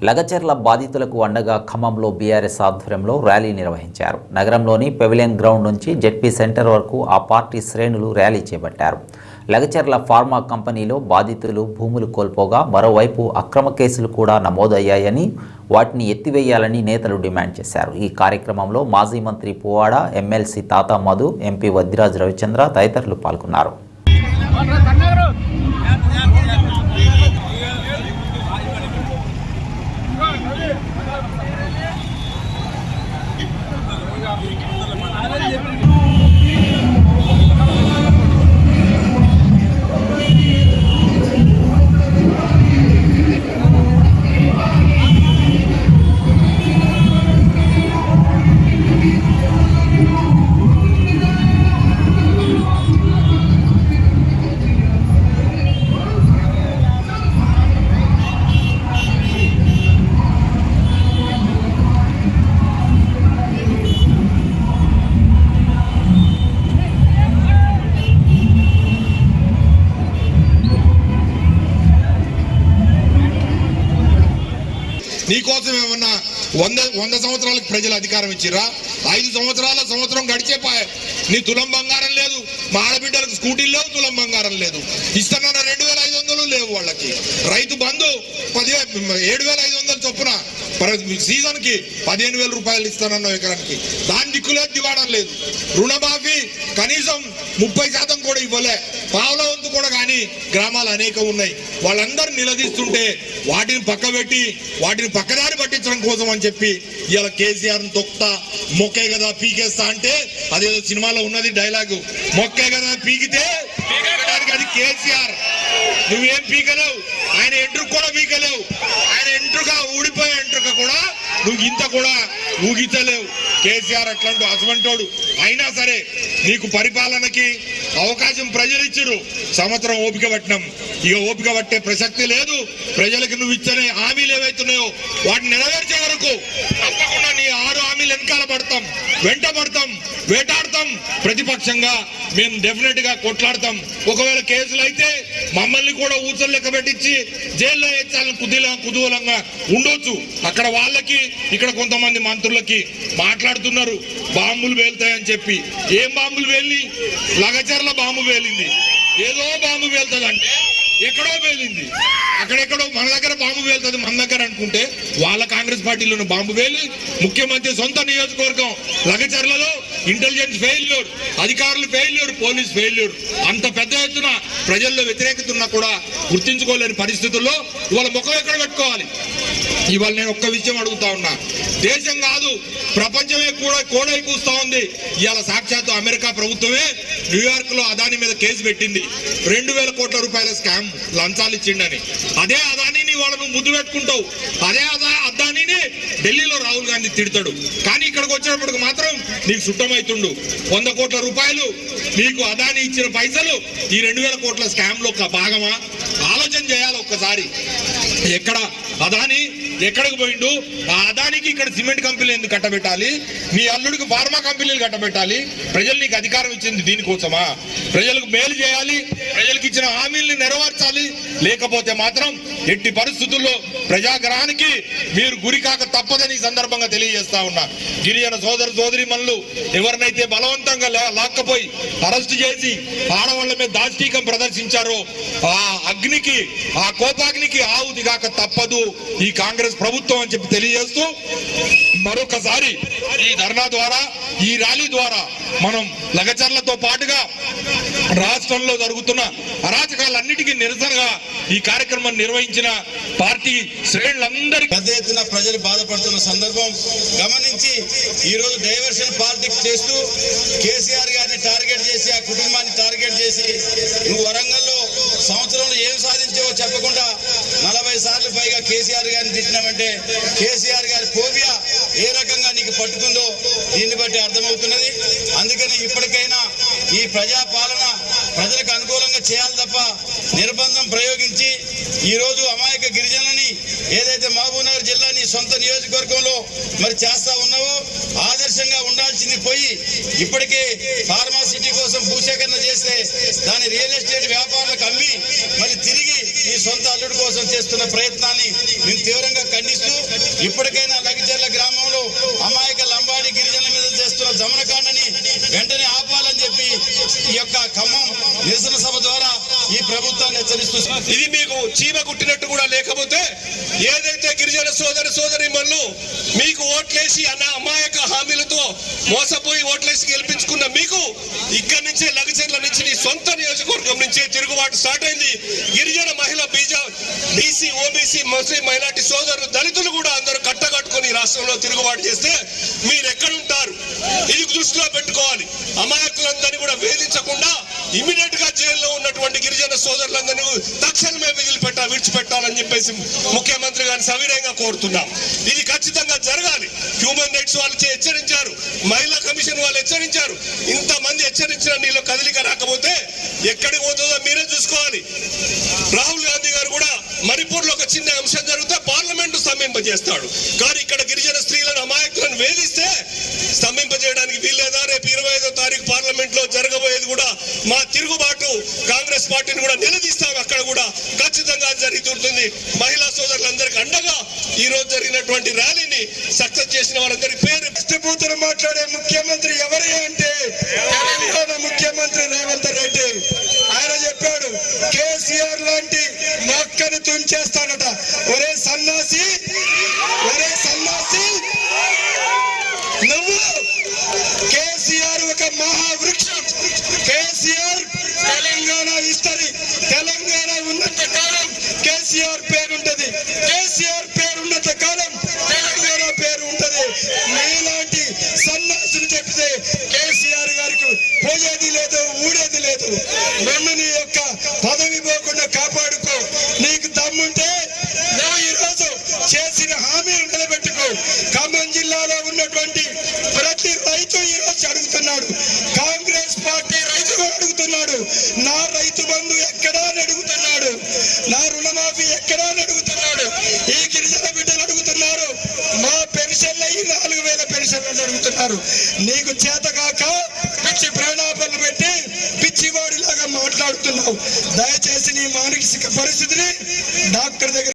లగచర్ల బాధితులకు అండగా ఖమ్మంలో బీఆర్ఎస్ ఆధ్వర్యంలో ర్యాలీ నిర్వహించారు. నగరంలోని పెవిలియన్ గ్రౌండ్ నుంచి జెడ్పీ సెంటర్ వరకు ఆ పార్టీ శ్రేణులు ర్యాలీ చేపట్టారు. లగచర్ల ఫార్మా కంపెనీలో బాధితులు భూములు కోల్పోగా మరోవైపు అక్రమ కేసులు కూడా నమోదయ్యాయని, వాటిని ఎత్తివేయాలని నేతలు డిమాండ్ చేశారు. ఈ కార్యక్రమంలో మాజీ మంత్రి పువ్వాడ, ఎమ్మెల్సీ తాతా మధు, ఎంపీ వద్దిరాజ్ రవిచంద్ర తదితరులు పాల్గొన్నారు. నీకోసం ఏమన్నా 100 సంవత్సరాలకు ప్రజలు అధికారం ఇచ్చిరా? 5 సంవత్సరం గడిచేపాయ. నీ తులం బంగారం లేదు, మా ఆడబిడ్డలకు స్కూటీలు లేవు, తులం బంగారం లేదు. ఇస్తున్న 2500 లేవు వాళ్ళకి. రైతు బంధు 7500 చొప్పున సీజన్ కి 15,000 రూపాయలు ఇస్తానన్న ఎకరానికి. దాని దిక్కులేదు, దివాడం లేదు. రుణమాఫీ కనీసం 30% కూడా ఇవ్వలే. పావుల వంతు కూడా కానీ గ్రామాలు అనేక ఉన్నాయి. వాళ్ళందరూ నిలదీస్తుంటే వాటిని పక్కబెట్టి వాటిని పక్కదారి పట్టించడం కోసం అని చెప్పి ఇలా కేసీఆర్ తొక్తా మొక్కే కదా పీకేస్తా అంటే అదేదో సినిమాలో ఉన్నది డైలాగు, మొక్కే కదా పీకితే అది కేసీఆర్. నువ్వేం పీకలేవు, ఆయన ఎంట్రుకు కూడా పీకలేవు. ఆయన ఎంట్రుక ఊడిపోయే ఎంట్రుక కూడా నువ్వు ఇంత కూడా ఊగితలేవు. కేసీఆర్ అట్లాంటి అసమంటోడు. అయినా సరే నీకు పరిపాలనకి అవకాశం ప్రజలు ఇచ్చారు. సంవత్సరం ఓపిక పట్టినాం, ఇక ఓపిక పట్టే ప్రసక్తి లేదు. ప్రజలకు నువ్వు ఇచ్చే హామీలు ఏవైతున్నాయో వాటిని నెరవేర్చే వరకు తప్పకుండా నీ 6 హామీలు వెనకాల పడతాం, వెంట పడతాం, వేటాడతాం. ప్రతిపక్షంగా మేము డెఫినెట్ గా కొట్లాడతాం. ఒకవేళ కేసులు అయితే మమ్మల్ని కూడా ఊచలు లెక్క పెట్టించి జైల్లో వేయించాలని కుతూహలంగా ఉండొచ్చు. అక్కడ వాళ్ళకి ఇక్కడ కొంతమంది మంత్రులకి మాట్లాడుతున్నారు బాంబులు పేలుతాయని చెప్పి. ఏం బాంబులు పేలి? లగచర్ల బాంబు పేలింది. ఏదో బాంబు పేలుతుందంటే ఎక్కడో పేలింది, అక్కడెక్కడో. మన దగ్గర బాంబు పేలుతుంది మన దగ్గర అనుకుంటే వాళ్ళ కాంగ్రెస్ పార్టీలో బాంబు పేలి ముఖ్యమంత్రి సొంత నియోజకవర్గం లగచర్లలో ఇంటెలిజెన్స్ ఫెయిల్యూర్, అధికారులు ఫెయిల్యూర్, పోలీస్ ఫెయిల్యూర్. అంత పెద్ద ఎత్తున ప్రజల్లో వ్యతిరేకత ఉన్నా కూడా గుర్తించుకోలేని పరిస్థితుల్లో ఇవాళ ముఖం ఎక్కడ పెట్టుకోవాలి? ఇవాళ నేను ఒక్క విషయం అడుగుతా ఉన్నా. దేశం కాదు ప్రపంచమే కూడా కోడై కూస్తా ఉంది. ఇవాళ సాక్షాత్తు అమెరికా ప్రభుత్వమే న్యూయార్క్ లో అదాని మీద కేసు పెట్టింది. 2,000 కోట్ల రూపాయల స్కామ్, లంచాలు ఇచ్చిండని. అదే అదానిని ఇవాళ నువ్వు ముద్దు పెట్టుకుంటావు. అదే అదానిని ఢిల్లీలో రాహుల్ గాంధీ తిడతాడు. కానీ ఇక్కడికి వచ్చినప్పటికి మాత్రం నీకు సుట్టమైతుండు. 100 కోట్ల రూపాయలు నీకు అదాని ఇచ్చిన పైసలు ఈ 2,000 కోట్ల స్కామ్ లో ఒక భాగమా? ఆలోచన చేయాలి ఒక్కసారి. ఎక్కడ అదాని ఎక్కడికి పోయిండు? ఆ అదానికి ఇక్కడ సిమెంట్ కంపెనీలు ఎందుకు కట్టబెట్టాలి? నీ అల్లుడికి ఫార్మా కంపెనీలు కట్టబెట్టాలి? ప్రజలు నీకు అధికారం ఇచ్చింది దీనికోసమా? ప్రజలకు మేలు చేయాలి, ప్రజలకు ఇచ్చిన హామీల్ని నెరవేర్చాలి. లేకపోతే మాత్రం ఎట్టి పరిస్థితుల్లో ప్రజాగ్రహానికి మీరు గురికాక తప్పదని సందర్భంగా తెలియజేస్తా ఉన్నా. గిరిజన సోదరీమణులు ఎవరినైతే బలవంతంగా లాక్కపోయి అరెస్ట్ చేసి ఆడవాళ్ల మీద దాష్టీకం ప్రదర్శించారో ఆ అగ్నికి, ఆ కోపాగ్నికి ఆవుది కాక తప్పదు ఈ కాంగ్రెస్ ప్రభుత్వం అని చెప్పి తెలియజేస్తూ మరొకసారి ఈ ధర్నా ద్వారా, ఈ ర్యాలీ ద్వారా మనం లగచర్లతో పాటుగా రాష్ట్రంలో జరుగుతున్న అరాచకాలన్నిటికీ నిరసనగా ఈ కార్యక్రమం నిర్వహించిన పార్టీ శ్రేణులందరికీ పెద్ద ఎత్తున ప్రజలు బాధపడుతున్న సందర్భం గమనించి ఈరోజు డైవర్షన్ పాలిటిక్స్ చేస్తూ కేసీఆర్ గారిని టార్గెట్ చేసి, ఆ కుటుంబాన్ని టార్గెట్ చేసి, నువ్వు వరంగల్లో సంవత్సరంలో ఏం సాధించావో చెప్పకుండా 40 సార్లు పైగా కేసీఆర్ గారిని తిట్టినామంటే కేసీఆర్ గారి ఫోబియా ఏ రకంగా నీకు పట్టుకుందో దీన్ని బట్టి అర్థమవుతున్నది. అందుకని ఇప్పటికైనా ఈ ప్రజాపాలన ప్రజలకు అనుకూలంగా చేయాలి తప్ప నిర్బంధం ప్రయోగించి ఈరోజు అమాయక గిరిజనులని ఏదైతే మహబూబ్నగర్ జిల్లాని సొంత నియోజకవర్గంలో మరి చేస్తా ఉన్నావో ఆదర్శంగా ఉండాల్సింది పోయి ఇప్పటికే ఫార్మాసిటీ కోసం భూసేకరణ చేస్తే దాని రియల్ ఎస్టేట్ వ్యాపారులకు అమ్మి మరి తిరిగి ఈ సొంత అల్లుడి కోసం చేస్తున్న ప్రయత్నాన్ని మేము తీవ్రంగా ఖండిస్తూ ఇప్పటికైనా లగిచర్ల గ్రామంలో అమాయక లంబాడి గిరిజనుల మీద చేస్తున్న దమనకాండని వెంటనే ఆపాలని చెప్పి ఈ యొక్క ఖమ్మం నిరసన సభ ద్వారా ఈ ప్రభుత్వాన్ని హెచ్చరిస్తుంది. ఇది మీకు చీమ కుట్టినట్టు కూడా లేకపోతే ఏదైతే గిరిజన సోదరిమణులు మీకు ఓట్లేసి అన్న అమాయక హామీలతో మోసపోయి ఓట్లేసి గెలిపించుకున్న మీకు ఇక్కడి నుంచే లగచర్ల నుంచి నీ సొంత నియోజకవర్గం నుంచే తిరుగుబాటు స్టార్ట్ అయింది. గిరిజన మహిళ బీసీ ఓబీసీ ముస్లిం మైనార్టీ సోదరులు దళితులు కూడా అందరూ కట్టగట్టుకుని రాష్ట్రంలో తిరుగుబాటు చేస్తే మీరు ఎక్కడుంటారు? ఇది దృష్టిలో పెట్టుకోవాలి. అమాయకులందరినీ కూడా వేధించకుండా ఇమీడియట్ గా జైల్లో ఉన్నటువంటి గిరిజన సోదరులందరినీ తక్షణమే విడిచిపెట్టాలని చెప్పేసి ముఖ్యమంత్రి గారిని సవినయంగా కోరుతున్నాం. ఇది ఖచ్చితంగా జరగాలి. హ్యూమన్ రైట్స్ వాళ్ళు హెచ్చరించారు, మహిళా కమిషన్ వాళ్ళు హెచ్చరించారు. ఇంతమంది హెచ్చరించిన నీళ్ళు కదలిక రాకపోతే ఎక్కడికి పోతుందో మీరే చూసుకోవాలి. రాహుల్ గాంధీ గారు కూడా మణిపూర్ లో ఒక చిన్న అంశం జరిగితే పార్లమెంటు స్తంభింపజేస్తాడు. కానీ ఇక్కడ గిరిజన స్త్రీలను అమాయకులను వేధిస్తే స్తంభింపజేయడానికి వీల్లేదా? రేపు 25వ తారీఖు పార్లమెంట్ లో జరగబోయేది కూడా మా తిరుగుబాటు కాంగ్రెస్ పార్టీని కూడా నిలదీస్తాం. అక్కడ కూడా ఖచ్చితంగా జరుగుతుంది. మహిళా సోదరులందరికీ అండగా ఈ రోజు జరిగినటువంటి ర్యాలీని సక్సెస్ చేసిన వారందరి పేరు ఇష్టపూతులు మాట్లాడే ముఖ్యమంత్రి ఎవరి అంటే తెలంగాణ ముఖ్యమంత్రి రేవంత్ రెడ్డి. ఆయన చెప్పాడు కేసీఆర్ లాంటి మొక్కను తుంచేస్తాడట. ఒరే సన్నాసి, ఒరే సన్నాసి, నువ్వు కేసీఆర్ ఒక మహావృక్షం. కేసీఆర్ తెలంగాణ హిస్టరీ. తెలంగాణ ఉన్నంత కాలం కేసీఆర్ పేరుంటది. కేసీఆర్ పేరున్నంత కాలం తెలంగాణ పేరు ఉంటది. నీలాంటి సన్నాసులు చెప్తే కేసీఆర్ గారికి పోయేది లేదు, ఊడేది లేదు. నన్ను నీ యొక్క పదవి పోకుండా కాపాడుకో. నీకు దమ్ముంటే నువ్వు ఈరోజు చేసిన హామీలు నిలబెట్టుకో. ఖమ్మం జిల్లాలో ఉన్నటువంటి ప్రతి రైతు ఈరోజు అడుగుతున్నాడు, కాంగ్రెస్ పార్టీ రైతు అడుగుతున్నాడు, నా రైతు బంధు ఎక్కడా అని అడుగుతున్నాడు, నా రుణమాఫీ ఎక్కడా అని అడుగుతున్నాడు. ఈ గిరిజన బిడ్డలు అడుగుతున్నారు, మా పెన్షన్లు 4,000 పెన్షన్లు అడుగుతున్నారు. నీకు చేతగాక పిచ్చి ప్రాణాపనలు పెట్టి పిచ్చివాడిలాగా మాట్లాడుతున్నావు. దయచేసి నీ మానసిక పరిస్థితిని డాక్టర్ దగ్గర